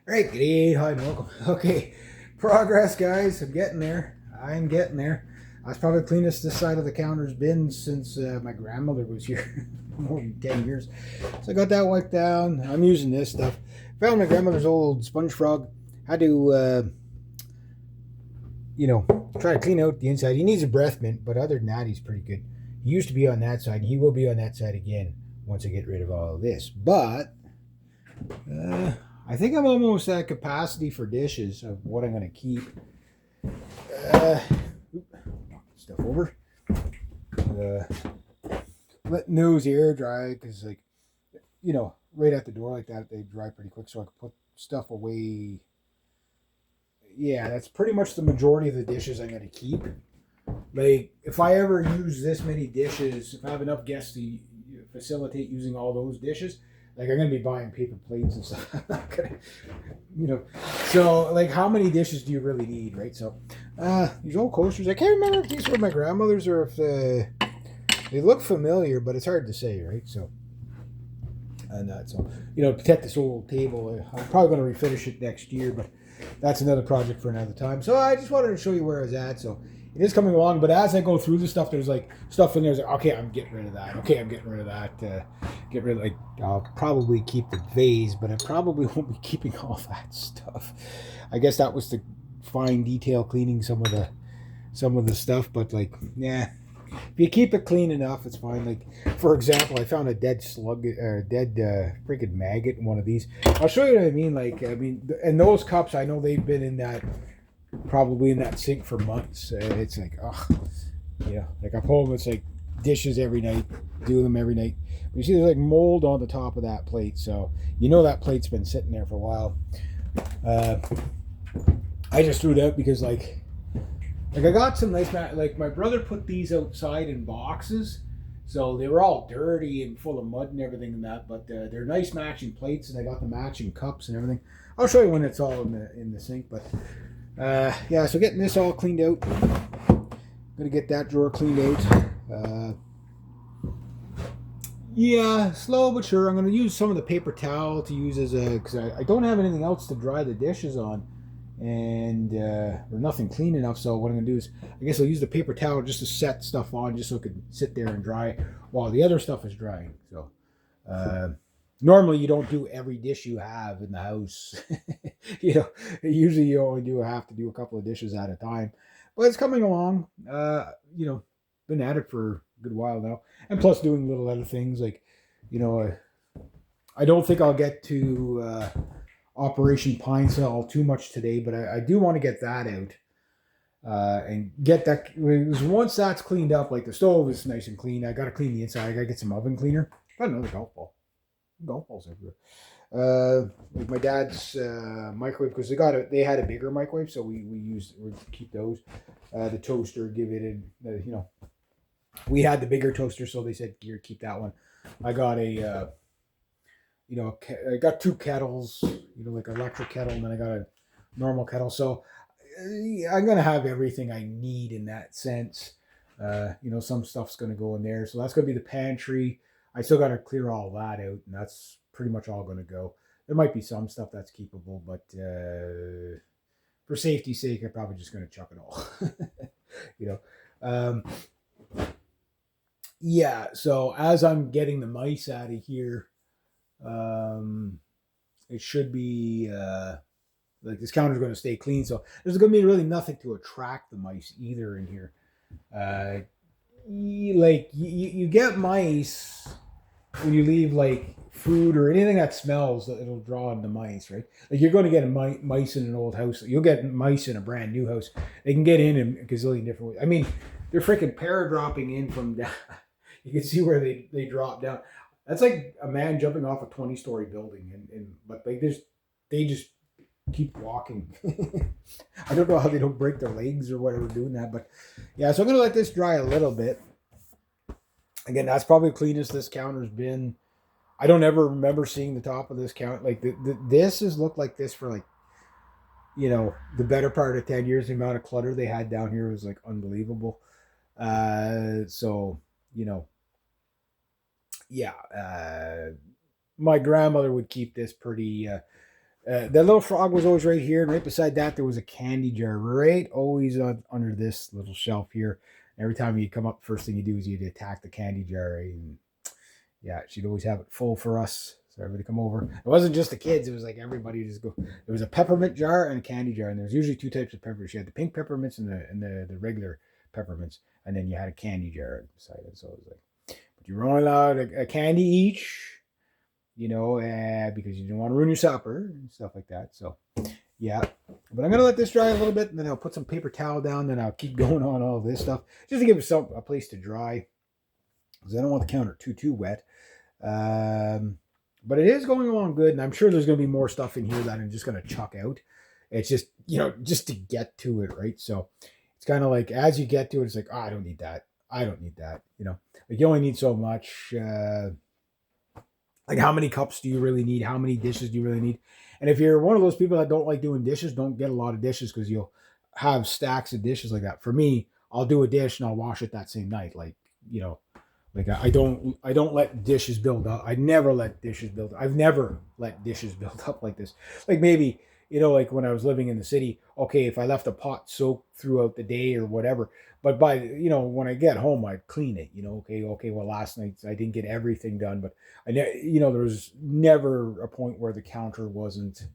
All right, good day, hi, and welcome. Okay, progress, guys. I'm getting there. I'm getting there. I was probably the cleanest this side of the counter's been since my grandmother was here, more than 10 years. So I got that wiped down. I'm using this stuff. Found my grandmother's old sponge frog. Had to, try to clean out the inside. He needs a breath mint, but other than that, he's pretty good. He used to be on that side, and he will be on that side again once I get rid of all of this. But uh, I think I'm almost at capacity for dishes of what I'm going to keep. Uh, Stuff over. Uh, Let nose air dry because, like, right at the door like that, they dry pretty quick, so I can put stuff away. Yeah, that's pretty much the majority of the dishes I'm going to keep. Like, if I ever use this many dishes, if I have enough guests to facilitate using all those dishes, like I'm gonna be buying paper plates and stuff. I'm not gonna, you know. So, like, how many dishes do you really need, right? So, these old coasters, I can't remember if these were my grandmother's or if they look familiar, but it's hard to say, right? So, and so protect this old table. I'm probably gonna refinish it next year, but that's another project for another time. So I just wanted to show you where I was at. So it is coming along, but as I go through the stuff, there's like stuff in there. Like, okay, I'm getting rid of that. Okay, I'm getting rid of that. Get rid of, like, I'll probably keep the vase, but I probably won't be keeping all that stuff. I guess that was the fine detail cleaning some of the stuff, but like, yeah, if you keep it clean enough, it's fine. Like, for example, I found a dead slug, dead freaking maggot in one of these. I'll show you what I mean. Like, I mean, and those cups, I know they've been in that, probably in that sink for months. It's like, oh, yeah. Like, I pull them, it's like dishes every night, do them every night. But you see, there's like mold on the top of that plate, so that plate's been sitting there for a while. Uh, I just threw it out because, like I got some nice like my brother put these outside in boxes, so they were all dirty and full of mud and everything and that. But they're nice matching plates, and I got the matching cups and everything. I'll show you when it's all in the sink. But yeah, so getting this all cleaned out. Gonna get that drawer cleaned out. Yeah, slow but sure. I'm gonna use some of the paper towel to use as a, because I don't have anything else to dry the dishes on, and or nothing clean enough. So what I'm gonna do is, I guess I'll use the paper towel just to set stuff on, just so it can sit there and dry while the other stuff is drying. So uh, normally you don't do every dish you have in the house. you know, Usually you only have to do a couple of dishes at a time. But it's coming along. Been at it for a good while now, and plus doing little other things like, you know, I don't think I'll get to Operation Pine Cell too much today, but I do want to get that out and get that. Because once that's cleaned up, like the stove is nice and clean, I got to clean the inside. I got to get some oven cleaner. Got another golf ball. Golf balls everywhere. Like my dad's microwave, because they had a bigger microwave, so we keep those. The toaster, give it we had the bigger toaster, so they said, "Here, keep that one." I got I got two kettles, like an electric kettle, and then I got a normal kettle. So I'm gonna have everything I need in that sense. Some stuff's gonna go in there, so that's gonna be the pantry. I still gotta clear all that out, and that's pretty much all gonna go. There might be some stuff that's keepable, but for safety's sake, I'm probably just gonna chuck it all. you know. Um, yeah. So as I'm getting the mice out of here, um, it should be like this counter's going to stay clean. So there's going to be really nothing to attract the mice either in here. Uh, you get mice when you leave like food or anything that smells, that it'll draw in the mice, right? Like, you're going to get mice in an old house. You'll get mice in a brand new house. They can get in a gazillion different ways. I mean, they're freaking paradropping in from down. You can see where they drop down. That's like a man jumping off a 20-story building, and but they just keep walking. I don't know how they don't break their legs or whatever doing that, but yeah. So I'm gonna let this dry a little bit. Again, that's probably the cleanest this counter's been. I don't ever remember seeing the top of this counter. Like, this has looked like this for, like, the better part of 10 years. The amount of clutter they had down here was like unbelievable. So yeah. My grandmother would keep this pretty. That little frog was always right here, and right beside that there was a candy jar, right always under this little shelf here. Every time you come up, first thing you do is you attack the candy jar, right? And yeah, she'd always have it full for us, so everybody come over. It wasn't just the kids; it was like everybody just go. There was a peppermint jar and a candy jar, and there's usually two types of peppermints. You had the pink peppermints and the regular peppermints, and then you had a candy jar beside it. So it was like, but you were only allowed a candy each, because you didn't want to ruin your supper and stuff like that. So, yeah. But I'm going to let this dry a little bit, and then I'll put some paper towel down, then I'll keep going on all this stuff, just to give it a place to dry, because I don't want the counter too wet. But it is going along good, and I'm sure there's going to be more stuff in here that I'm just going to chuck out. It's just, just to get to it, right? So it's kind of like, as you get to it, it's like, oh, I don't need that. I don't need that, Like, you only need so much. Like, how many cups do you really need? How many dishes do you really need? And if you're one of those people that don't like doing dishes, don't get a lot of dishes, because you'll have stacks of dishes like that. For me, I'll do a dish and I'll wash it that same night. Like, like I don't let dishes build up. I never let dishes build up. I've never let dishes build up like this. Like, maybe, like when I was living in the city, okay, if I left a pot soaked throughout the day or whatever, but when I get home, I clean it, okay, well, last night I didn't get everything done, but there was never a point where the counter wasn't,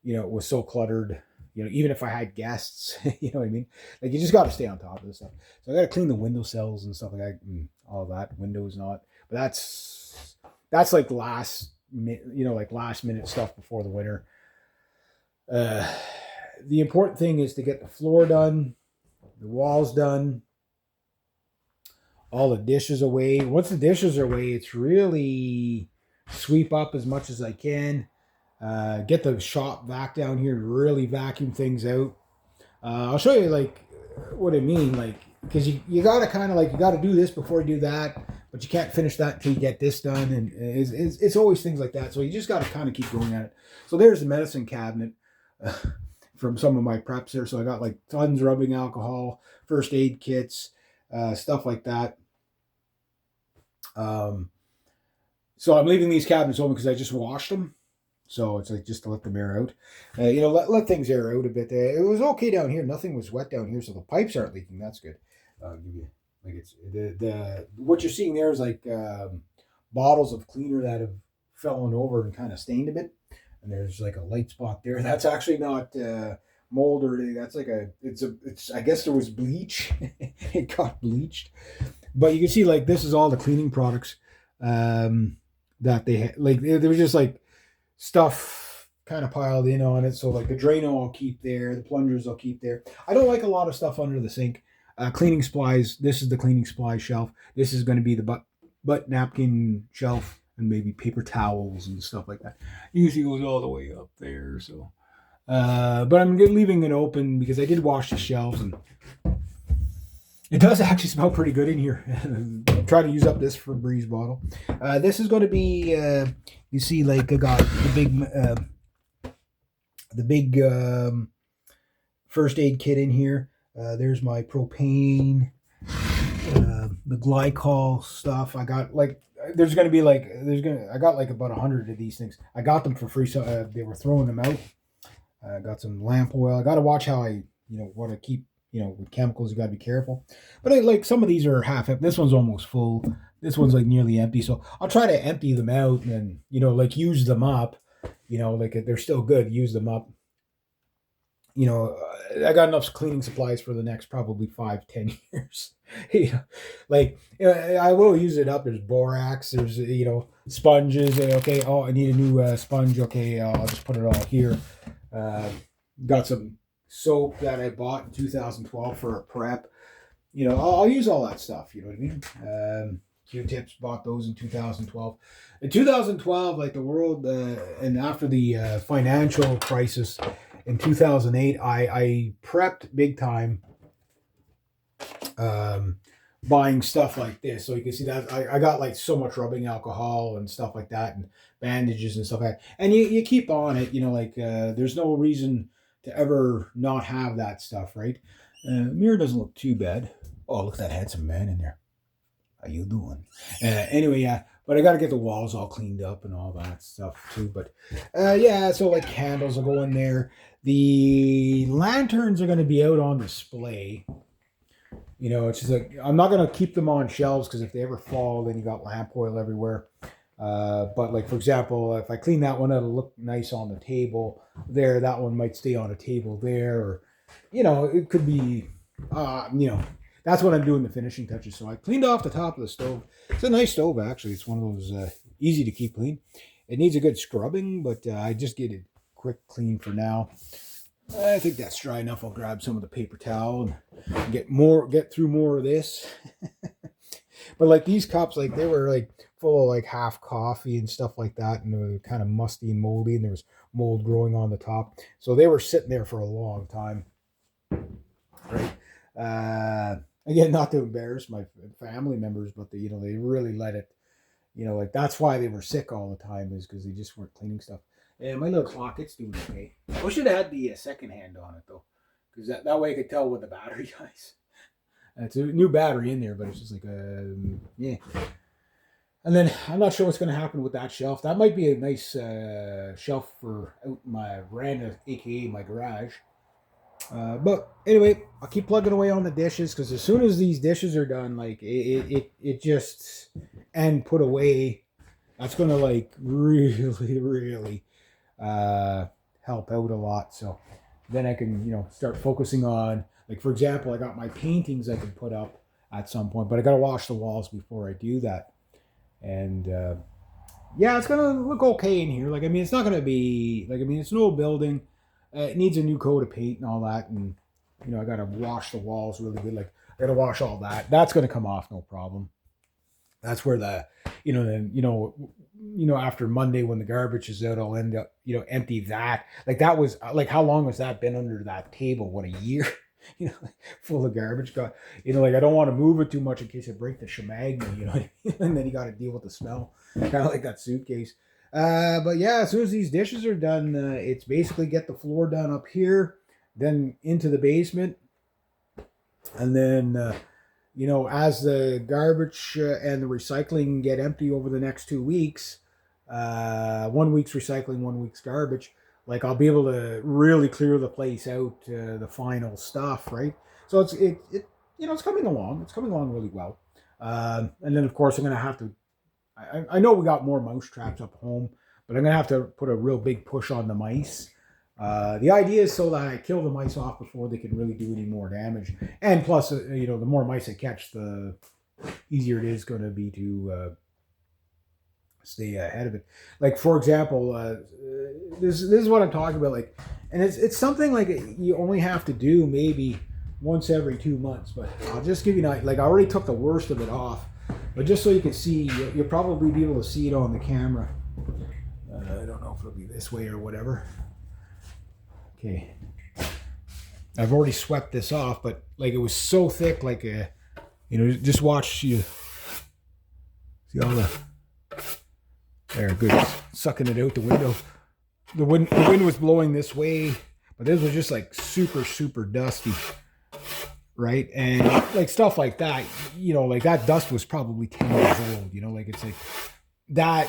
it was so cluttered, even if I had guests, you know what I mean? Like, you just got to stay on top of this stuff. So I got to clean the window sills and stuff like that, and all that, windows not, but that's like last minute stuff before the winter. The important thing is to get the floor done, the walls done, all the dishes away. Once the dishes are away, it's really sweep up as much as I can. Get the shop vac down here to really vacuum things out. I'll show you like what I mean, like, because you gotta kind of like, you gotta do this before you do that, but you can't finish that until you get this done, and it's always things like that. So you just gotta kind of keep going at it. So there's the medicine cabinet. From some of my preps there. So I got like tons of rubbing alcohol, first aid kits, stuff like that. So I'm leaving these cabinets open because I just washed them. So it's like just to let them air out. Let things air out a bit. It was okay down here. Nothing was wet down here, so the pipes aren't leaking. That's good. I'll give you like it's the what you're seeing there is like bottles of cleaner that have fallen over and kind of stained a bit. And there's like a light spot there. That's actually not mold or anything. That's like it's I guess there was bleach. It got bleached. But you can see like this is all the cleaning products that they had. Like there was just like stuff kind of piled in on it. So like the Drano I'll keep there. The plungers I'll keep there. I don't like a lot of stuff under the sink. Cleaning supplies. This is the cleaning supply shelf. This is going to be the butt napkin shelf. And maybe paper towels and stuff like that. It usually goes all the way up there. So, but I'm leaving it open because I did wash the shelves, and it does actually smell pretty good in here. I'm trying to use up this Febreze bottle. This is going to be, you see, like I got the big first aid kit in here. There's my propane, the glycol stuff. I got like. I got like about 100 of these things. I got them for free, so they were throwing them out. I got some lamp oil. I got to watch how I, want to keep, with chemicals. You got to be careful. But like some of these are half empty. This one's almost full. This one's like nearly empty. So I'll try to empty them out and like use them up. Like if they're still good, use them up. I got enough cleaning supplies for the next probably 5-10 years. I will use it up. There's borax, there's, sponges. Okay. Oh, I need a new sponge. Okay. I'll just put it all here. Got some soap that I bought in 2012 for a prep. I'll use all that stuff. You know what I mean? Q-tips, bought those in 2012. In 2012, like the world, and after the financial crisis, in 2008, I prepped big time, buying stuff like this. So you can see that I got like so much rubbing alcohol and stuff like that, and bandages and stuff like that. And you keep on it, there's no reason to ever not have that stuff, right? Mirror doesn't look too bad. Oh, look at that handsome man in there. How you doing? Anyway, yeah. But I got to get the walls all cleaned up and all that stuff too. But yeah, so like candles will go in there. The lanterns are going to be out on display. You know, it's just like I'm not going to keep them on shelves because if they ever fall, then you got lamp oil everywhere. But like for example, if I clean that one, it'll look nice on the table there. That one might stay on a table there, or you know, it could be, you know, that's what I'm doing the finishing touches. So I cleaned off the top of the stove. It's a nice stove actually. It's one of those easy to keep clean. It needs a good scrubbing, but I just get it quick clean for now. I think that's dry enough. I'll grab some of the paper towel and get through more of this. But like these cups, like they were like full of like half coffee and stuff like that, and they were kind of musty and moldy, and there was mold growing on the top. So they were sitting there for a long time. Right. Again, not to embarrass my family members, but you know, they really let it, you know, like that's why they were sick all the time, is because they just weren't cleaning stuff. And my little clock, it's doing okay. I should have had the second hand on it though, because that way I could tell with the battery guys. It's a new battery in there, but it's just like, yeah. And then I'm not sure what's going to happen with that shelf. That might be a nice shelf for out in my veranda, aka my garage. But anyway, I'll keep plugging away on the dishes because as soon as these dishes are done, like it just and put away, that's going to like really help out a lot. So then I can, you know, start focusing on, like for example, I got my paintings I can put up at some point, but I got to wash the walls before I do that. And yeah, it's gonna look okay in here. Like I mean, it's not gonna be like, I mean, it's an old building. It needs a new coat of paint and all that, and you know, I gotta wash the walls really good. Like I gotta wash all that. That's gonna come off no problem. That's where the, you know, then you know, after Monday when the garbage is out, I'll end up, you know, empty that. Like that was like, how long has that been under that table? What, a year? You know, like full of garbage. Got, you know, like I don't want to move it too much in case I break the shemagma, you know what I mean? And then you got to deal with the smell, kind of like that suitcase. But yeah, as soon as these dishes are done, it's basically get the floor done up here, then into the basement, and then you know, as the garbage and the recycling get empty over the next 2 weeks, 1 week's recycling, 1 week's garbage, like I'll be able to really clear the place out, the final stuff, right? So it you know, it's coming along. It's coming along really well. And then of course I'm gonna have to. I know we got more mouse traps up home, but I'm gonna have to put a real big push on the mice. The idea is so that I kill the mice off before they can really do any more damage. And plus, you know, the more mice I catch, the easier it is going to be to stay ahead of it. Like for example, this is what I'm talking about. Like, and it's something like you only have to do maybe once every 2 months. But I'll just give you an, like I already took the worst of it off, but just so you can see, you'll probably be able to see it on the camera. I don't know if it'll be this way or whatever. Okay, I've already swept this off, but like it was so thick, like you know, just watch you see all the there, good, sucking it out the window. The wind was blowing this way, but this was just like super dusty, right? And like stuff like that, you know, like that dust was probably 10 years old. You know, like it's like that.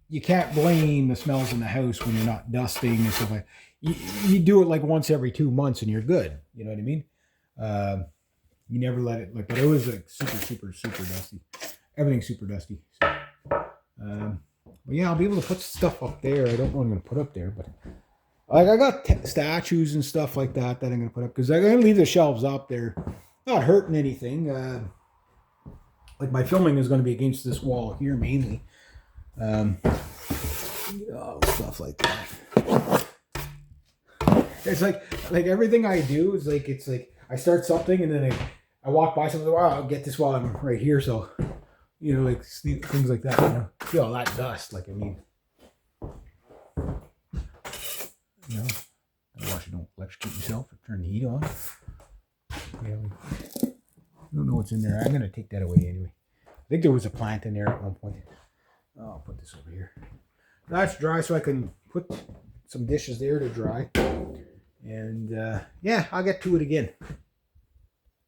You can't blame the smells in the house when you're not dusting and stuff like that. You do it like once every 2 months and you're good. You know what I mean? You never let it, like, but it was like super dusty. Everything's super dusty. So, but yeah, I'll be able to put stuff up there. I don't know what I'm going to put up there, but like I got statues and stuff like that I'm going to put up because I'm going to leave the shelves up there. Not hurting anything. Like my filming is going to be against this wall here mainly. Stuff like that. It's like everything I do is like, it's like I start something and then I walk by something. Wow, I'll get this while I'm right here. So, you know, like things like that. You know, feel all that dust. Like I mean, you know, watch you don't electrocute yourself or turn the heat on. You know, I don't know what's in there. I'm gonna take that away anyway. I think there was a plant in there at one point. I'll put this over here. That's dry, so I can put some dishes there to dry. And yeah, I'll get to it again.